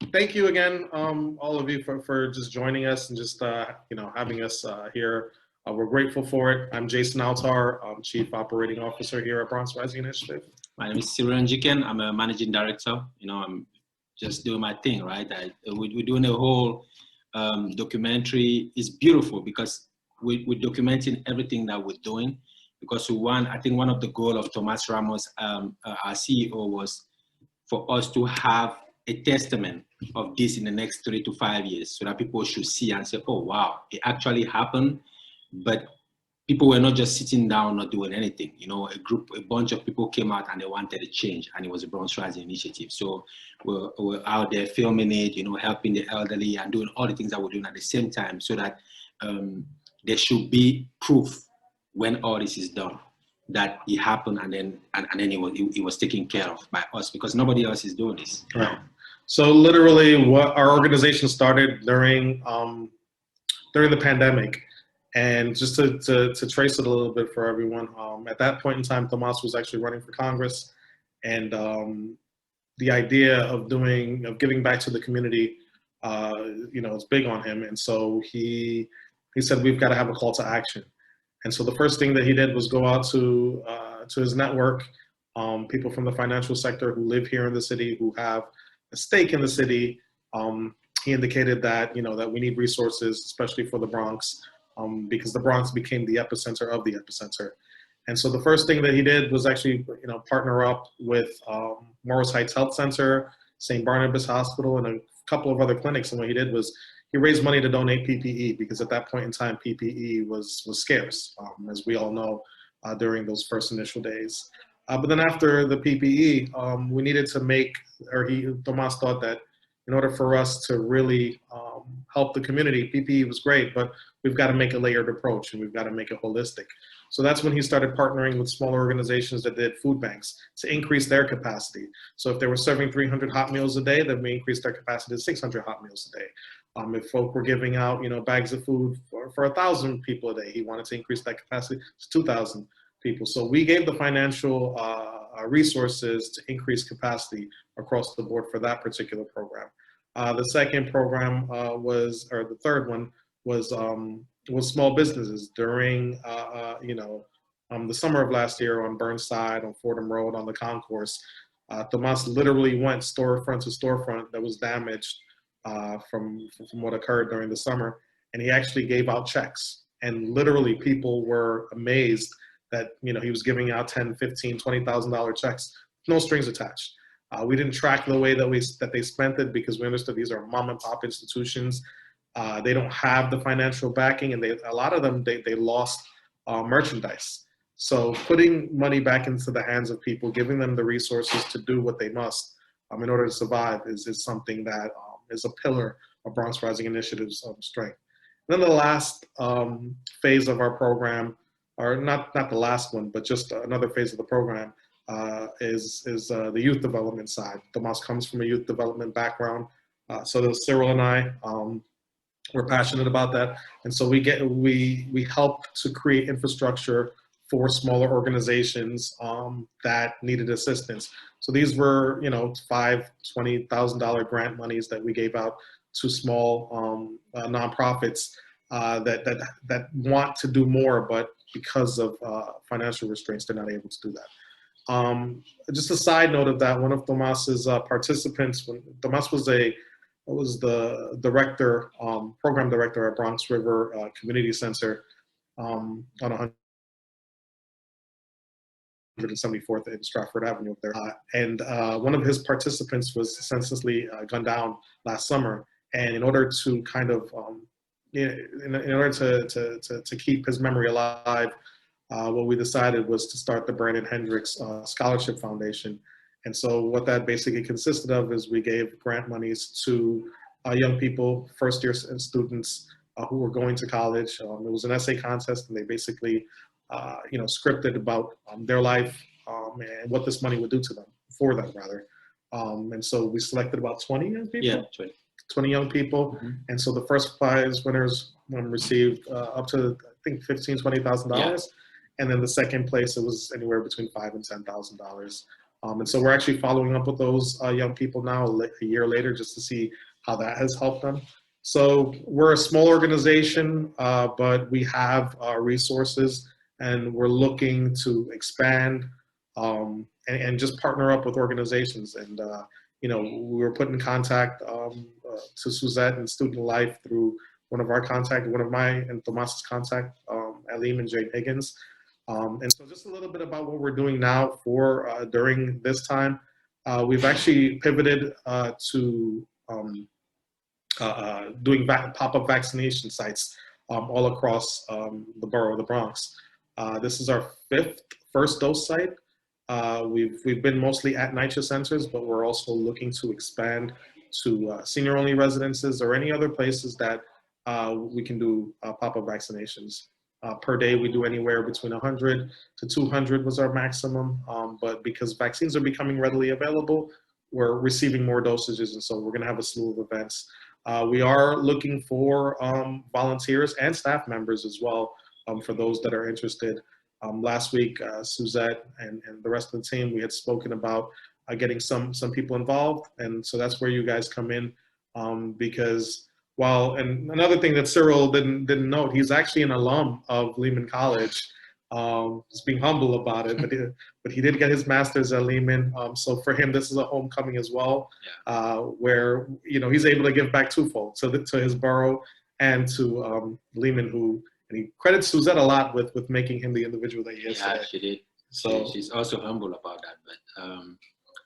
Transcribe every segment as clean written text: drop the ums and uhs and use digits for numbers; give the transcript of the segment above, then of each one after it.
Thank you again, all of you, for just joining us and just having us here. We're grateful for it. I'm Jason Autar, Chief Operating Officer here at Bronx Rising Initiative. My name is Cyrile Njikeng. I'm a managing director. I'm just doing my thing, right? We're doing a whole documentary. It's beautiful because we're documenting everything that we're doing. Because I think one of the goals of Thomas Ramos, our CEO, was for us to have a testament of this in the next 3 to 5 years, so that people should see and say, oh, wow, it actually happened. But people were not just sitting down, not doing anything. A bunch of people came out and they wanted a change, and it was a Bronx Rising initiative. So we're out there filming it, helping the elderly and doing all the things that we're doing at the same time, so that there should be proof when all this is done that it happened, and then it was taken care of by us, because nobody else is doing this. Right. So literally, what our organization started during the pandemic. And just to trace it a little bit for everyone, at that point in time, Tomas was actually running for Congress, and the idea of giving back to the community, it's big on him. And so he said, we've got to have a call to action. And so the first thing that he did was go out to his network, people from the financial sector who live here in the city, who have a stake in the city. He indicated that that we need resources, especially for the Bronx. Because the Bronx became the epicenter of the epicenter. And so the first thing that he did was actually, partner up with Morris Heights Health Center, St. Barnabas Hospital, and a couple of other clinics. And what he did was he raised money to donate PPE, because at that point in time, PPE was scarce, as we all know, during those first initial days. But then after the PPE, we needed to Tomas thought that in order for us to really help the community, PPE was great, but we've got to make a layered approach, and we've got to make it holistic. So that's when he started partnering with smaller organizations that did food banks to increase their capacity. So if they were serving 300 hot meals a day, then we increased their capacity to 600 hot meals a day. If folk were giving out, bags of food for 1,000 people a day, he wanted to increase that capacity to 2,000 people. So we gave the financial resources to increase capacity across the board for that particular program. The second program the third one was small businesses during the summer of last year on Burnside, on Fordham Road, on the concourse. Tomas literally went storefront to storefront that was damaged from what occurred during the summer, and he actually gave out checks. And literally, people were amazed that he was giving out $10,000, $15,000, $20,000 checks, no strings attached. We didn't track the way that they spent it, because we understood these are mom and pop institutions. They don't have the financial backing, and a lot of them they lost merchandise. So putting money back into the hands of people, giving them the resources to do what they must in order to survive is something that is a pillar of Bronx Rising Initiative's strength. And then the last phase of our program, or not the last one, but just another phase of the program, is the youth development side. Tomas comes from a youth development background, so does Cyrile and I. We're passionate about that, and so we help to create infrastructure for smaller organizations that needed assistance. So these were $5,000-$20,000 grant monies that we gave out to small nonprofits that want to do more, but because of financial restraints, they're not able to do that. Just a side note of that, one of Tomas's participants, when Tomas was the director, program director at Bronx River Community Center on 174th and Stratford Avenue up there. And one of his participants was senselessly gunned down last summer. And in order to kind of, in order to keep his memory alive, what we decided was to start the Brandon Hendricks Scholarship Foundation. And so what that basically consisted of is we gave grant monies to young people, first-year students who were going to college. It was an essay contest, and they basically, scripted about their life and what this money would do to them, for them rather. And so we selected about 20 young people. Yeah, 20 young people. Mm-hmm. And so the first prize winners received up to, I think, $15,000, $20,000. Yeah. And then the second place, it was anywhere between $5,000 and $10,000. And so we're actually following up with those young people now a year later just to see how that has helped them. So we're a small organization, but we have resources, and we're looking to expand and just partner up with organizations. And you know, we were put in contact to Suzette and Student Life through one of our contact, one of my and Tomas's contact, Alim and Jane Higgins. And so just a little bit about what we're doing now for during this time. We've actually pivoted to doing pop-up vaccination sites all across the borough of the Bronx. This is our first dose site. We've been mostly at NYCHA centers, but we're also looking to expand to senior-only residences or any other places that we can do pop-up vaccinations. Per day, we do anywhere between 100 to 200 was our maximum, but because vaccines are becoming readily available, we're receiving more dosages, and so we're going to have a slew of events. We are looking for volunteers and staff members as well for those that are interested. Last week, Suzette and the rest of the team, we had spoken about getting some people involved, and so that's where you guys come in because and another thing that Cyrile didn't note, he's actually an alum of Lehman College. He's being humble about it, but he did get his master's at Lehman. So for him, this is a homecoming as well, where you know he's able to give back twofold to his borough and to Lehman, and he credits Suzette a lot with making him the individual that he is today. She did. So she's also humble about that. But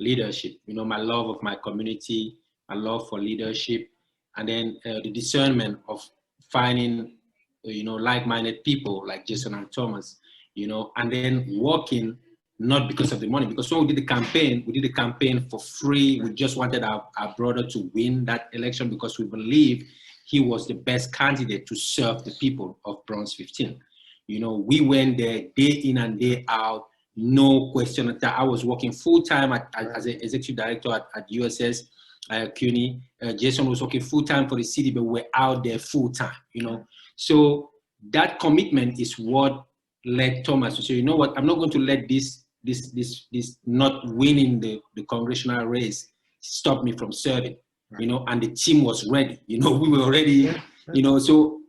leadership, you know, my love of my community, my love for leadership, and then the discernment of finding, you know, like-minded people like Jason and Thomas, you know, and then working not because of the money, because when we did the campaign for free. We just wanted our brother to win that election because we believe he was the best candidate to serve the people of Bronx 15. You know, we went there day in and day out, no question. I was working full-time as an executive director at USS CUNY. Jason was working full-time for the city, but we're out there full-time, you know. So that commitment is what led Thomas to say, you know what, I'm not going to let this not winning the congressional race stop me from serving, you know. And the team was ready, you know, we were ready, you know. So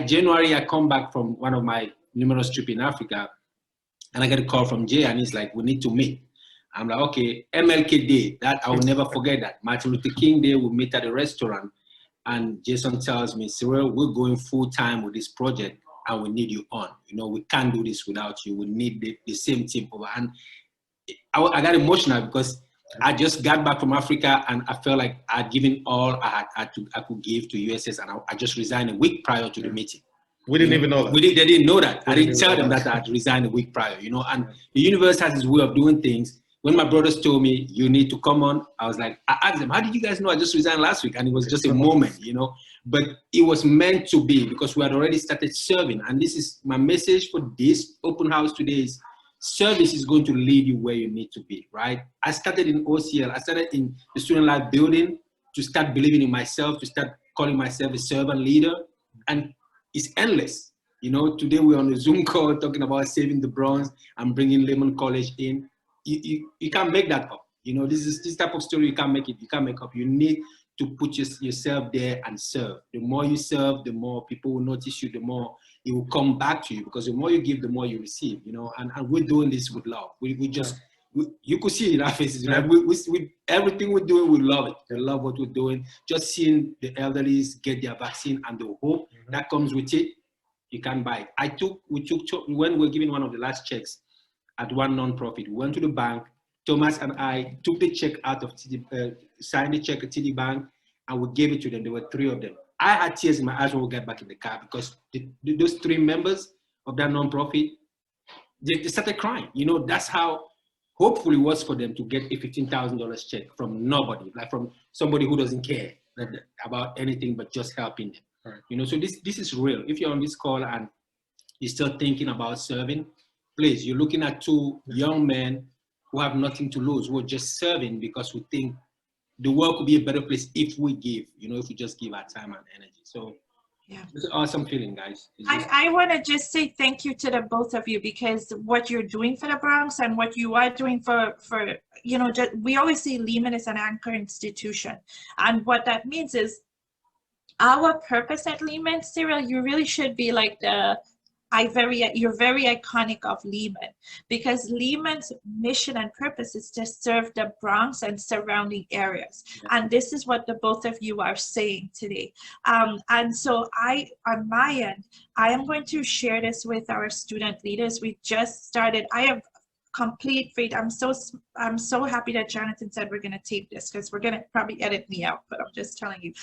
January, I come back from one of my numerous trips in Africa, and I get a call from Jay, and he's like, we need to meet. I'm like, okay, MLK Day, that I will never forget that. Martin Luther King Day, we meet at a restaurant, and Jason tells me, Cyrile, we're going full time with this project, and we need you on. You know, we can't do this without you. We need the same team over. And I got emotional because I just got back from Africa, and I felt like I'd given all I could give to USS, and I just resigned a week prior to the meeting. we didn't even know that. They didn't know that. I didn't tell them that I had resigned a week prior, you know. And the universe has its way of doing things. When my brothers told me, you need to come on, I was like, I asked them, how did you guys know I just resigned last week? And it was just a moment, you know. But it was meant to be because we had already started serving. And this is my message for this open house today is service is going to lead you where you need to be, right? I started in OCL. I started in the student life building to start believing in myself, to start calling myself a servant leader. And it's endless. You know, today we're on a Zoom call talking about saving the Bronx and bringing Lehman College in. You can't make that up. You know, this type of story, you can't make it. You can't make up. You need to put yourself there and serve. The more you serve, the more people will notice you, the more it will come back to you, because the more you give, the more you receive, you know. And we're doing this with love. You could see it in our faces. Yeah. Like we everything we're doing, we love it. We love what we're doing. Just seeing the elderly get their vaccine and the hope that comes with it, you can't buy it. When we were giving one of the last checks at one nonprofit, we went to the bank. Thomas and I took the check out of signed the check at TD Bank, and we gave it to them. There were 3 of them. I had tears in my eyes when we got back in the car because those 3 members of that nonprofit, they started crying. You know, that's how hopeful it was for them to get a $15,000 check from nobody, like from somebody who doesn't care about anything but just helping them. Right. You know, so this is real. If you're on this call and you're still thinking about serving, please, you're looking at 2 young men who have nothing to lose, who are just serving because we think the world could be a better place if we give, you know, if we just give our time and energy. So Yeah. It's an awesome feeling, guys. I want to just say thank you to the both of you, because what you're doing for the Bronx and what you are doing for we always say Lehman is an anchor institution. And what that means is our purpose at Lehman, Cyrile, you really should be like you're very iconic of Lehman, because Lehman's mission and purpose is to serve the Bronx and surrounding areas. And this is what the both of you are saying today. And so on my end, I am going to share this with our student leaders. We just started. I have complete faith. I'm so happy that Jonathan said we're gonna tape this, because we're gonna probably edit me out, but I'm just telling you.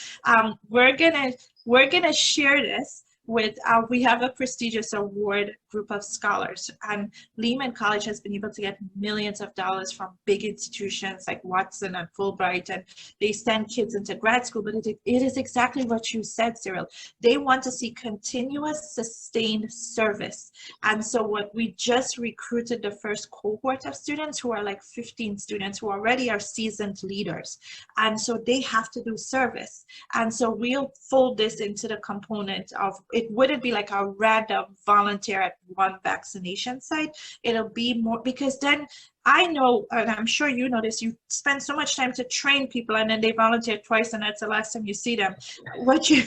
We're gonna share this with we have a prestigious award group of scholars, and Lehman College has been able to get millions of dollars from big institutions like Watson and Fulbright, and they send kids into grad school. But it is exactly what you said, Cyrile. They want to see continuous sustained service. And so what we just recruited the first cohort of students, who are like 15 students who already are seasoned leaders, and so they have to do service. And so we'll fold this into the component of, it wouldn't be like a random volunteer at one vaccination site. It'll be more, because then I know, and I'm sure you know this, you spend so much time to train people and then they volunteer twice and that's the last time you see them. What you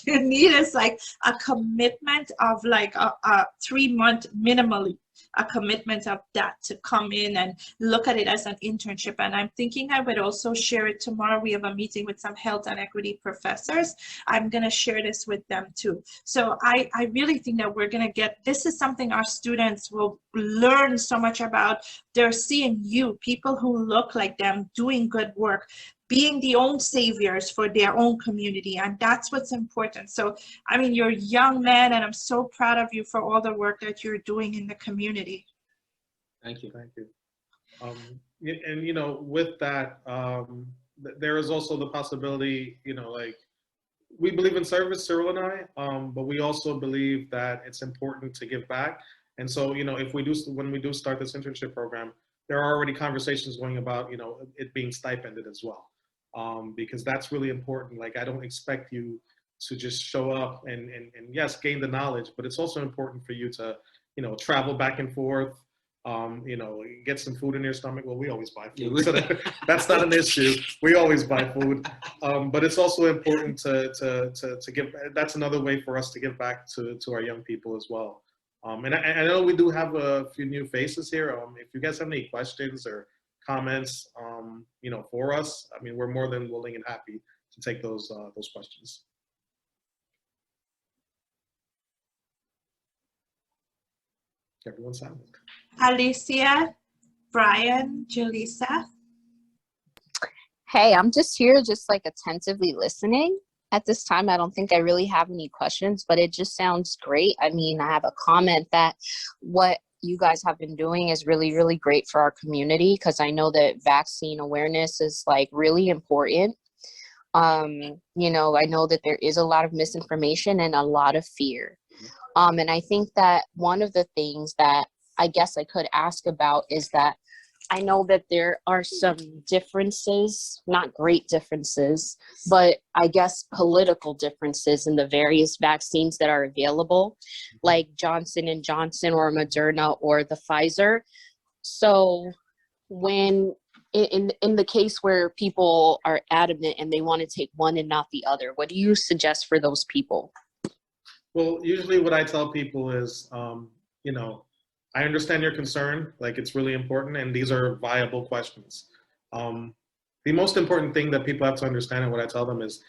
need is like a commitment of like a 3-month minimally, a commitment of that, to come in and look at it as an internship. And I'm thinking I would also share it tomorrow. We have a meeting with some health and equity professors. I'm going to share this with them too. So I really think that we're going to get, this is something our students will learn so much about. They're seeing you, people who look like them, doing good work, being the own saviors for their own community, and that's what's important. So, I mean, you're a young man, and I'm so proud of you for all the work that you're doing in the community. Thank you. Thank you. And with that, there is also the possibility, like, we believe in service, Cyrile and I, but we also believe that it's important to give back. And so, when we do start this internship program, there are already conversations going about, it being stipended as well. Because that's really important. Like, I don't expect you to just show up and yes, gain the knowledge, but it's also important for you to, travel back and forth, get some food in your stomach. Well, we always buy food, so that's not an issue. We always buy food. But it's also important to give, that's another way for us to give back to our young people as well. And I know we do have a few new faces here. If you guys have any questions or comments, for us, I mean, we're more than willing and happy to take those questions. Everyone's silent. Alicia, Brian, Julissa. Hey, I'm just here, just like attentively listening. At this time, I don't think I really have any questions, but it just sounds great. I mean, I have a comment that what you guys have been doing is really, really great for our community, because I know that vaccine awareness is like really important. I know that there is a lot of misinformation and a lot of fear. And I think that one of the things that I guess I could ask about is that I know that there are some differences, not great differences, but I guess political differences in the various vaccines that are available, like Johnson & Johnson or Moderna or the Pfizer. So when in the case where people are adamant and they want to take one and not the other, what do you suggest for those people? Well, usually what I tell people is, I understand your concern, like it's really important, and these are viable questions. The most important thing that people have to understand, and what I tell them, is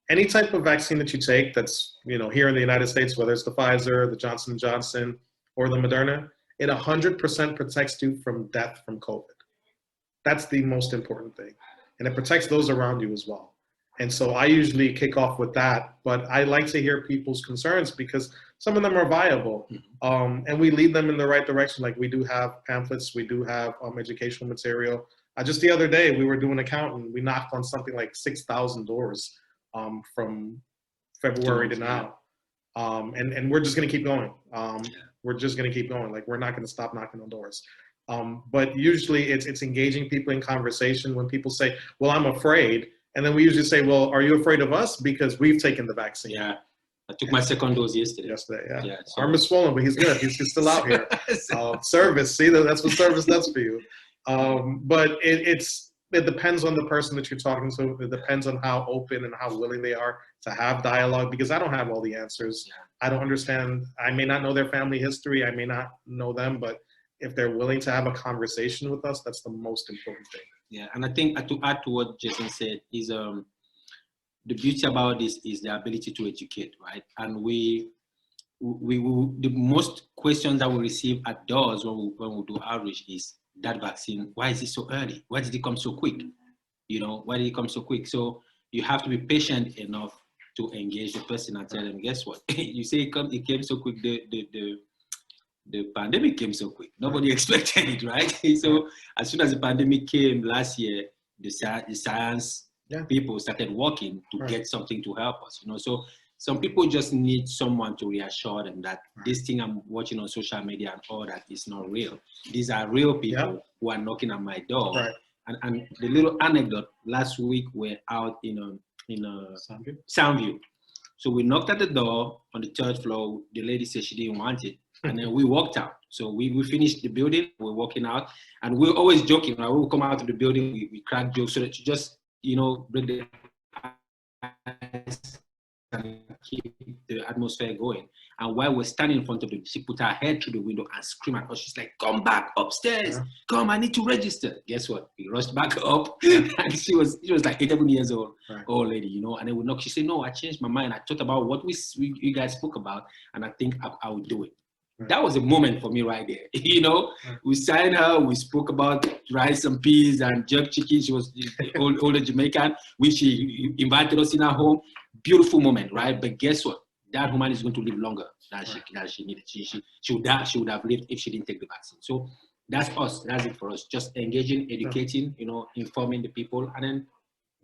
any type of vaccine that you take that's, here in the United States, whether it's the Pfizer, the Johnson & Johnson, or the Moderna, it 100% protects you from death from COVID. That's the most important thing. And it protects those around you as well. And so I usually kick off with that, but I like to hear people's concerns because some of them are viable, and we lead them in the right direction. Like, we do have pamphlets, we do have educational material. Just the other day, we were doing a count and we knocked on something like 6,000 doors from February to now. And we're just gonna keep going. We're just gonna keep going. Like, we're not gonna stop knocking on doors. But usually it's engaging people in conversation when people say, well, I'm afraid. And then we usually say, well, are you afraid of us? Because we've taken the vaccine. Yeah. I took my second dose yesterday. Yesterday, yeah. Yeah, so- Arm is swollen, but he's good. He's still out here. Service, see, that's what service does for you. But it depends on the person that you're talking to. It depends on how open and how willing they are to have dialogue, because I don't have all the answers. Yeah. I don't understand. I may not know their family history. I may not know them, but if they're willing to have a conversation with us, that's the most important thing. Yeah, and I think to add to what Jason said is the beauty about this is the ability to educate, right? And the most questions that we receive at doors when we do outreach is that vaccine. Why is it so early? Why did it come so quick? You know, why did it come so quick? So you have to be patient enough to engage the person and tell them, guess what? You say it came so quick. The pandemic came so quick. Nobody expected it, right? So as soon as the pandemic came last year, the science people started working to get something to help us. You know, so some people just need someone to reassure them that this thing I'm watching on social media and all that is not real. These are real people who are knocking at my door. Right. And the little anecdote, last week we're out in Soundview. So we knocked at the door on the third floor. The lady said she didn't want it. And then we walked out. So we finished the building, we're walking out. And we're always joking, right? We'll come out of the building, we crack jokes so that you just, you know, break the ice and keep the atmosphere going. And while we're standing in front of them, she put her head through the window and screamed at us. She's like, come back upstairs. Come, I need to register. Guess what? We rushed back up. And she was like 11 years old, old lady, you know. And then we knocked. She said, no, I changed my mind. I thought about what you guys spoke about, and I think I will do it. That was a moment for me right there. You know, we signed her, we spoke about rice and peas and jerk chicken. She was older Jamaican, which she invited us in her home. Beautiful moment, right? But guess what? That woman is going to live longer than she needed. She would have lived if she didn't take the vaccine. So that's us. That's it for us. Just engaging, educating, you know, informing the people, and then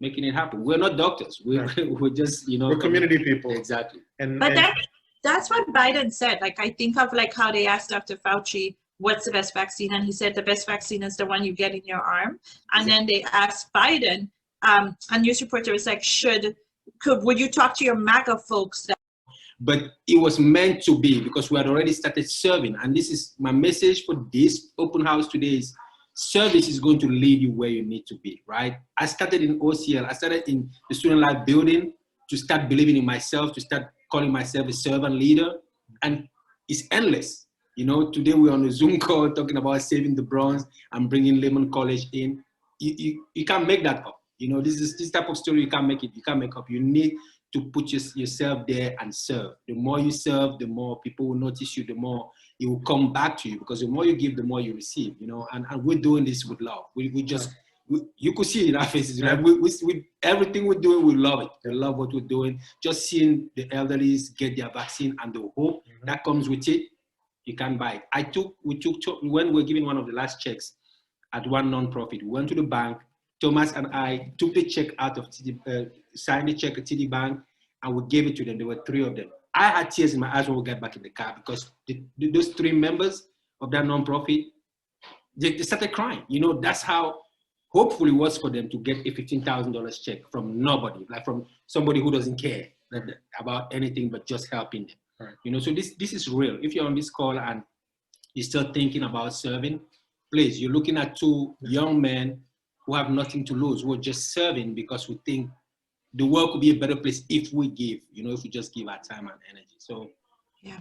making it happen. We're not doctors. We're just, you know. We're community people. Exactly. That's what Biden said. Like, I think of like how they asked Dr. Fauci, what's the best vaccine? And he said the best vaccine is the one you get in your arm. And then they asked Biden, a news reporter was like, would you talk to your MAGA folks? But it was meant to be, because we had already started serving. And this is my message for this open house today is service is going to lead you where you need to be, right? I started in OCL. I started in the student life building to start believing in myself, to start calling myself a servant leader, and it's endless. You know, today we're on a Zoom call talking about saving the Bronx and bringing Lehman College in. You can't make that up. You know, this type of story, you can't make it. You can't make up. You need to put yourself there and serve. The more you serve, the more people will notice you, the more it will come back to you, because the more you give, the more you receive, you know, and we're doing this with love. You could see it in our faces, right? We everything we're doing, we love it. We love what we're doing. Just seeing the elderly get their vaccine and the hope that comes with it, you can't buy it. When we were giving one of the last checks at one nonprofit, we went to the bank. Thomas and I took the check out of signed the check at TD Bank, and we gave it to them. There were 3 of them. I had tears in my eyes when we got back in the car, because those 3 members of that nonprofit, they started crying. You know, that's how hopefully it was for them to get a $15,000 check from nobody, like from somebody who doesn't care about anything but just helping them. Right. You know, so this is real. If you're on this call and you're still thinking about serving, please, you're looking at 2 young men who have nothing to lose, who are just serving because we think the world could be a better place if we give, you know, if we just give our time and energy. So, yeah.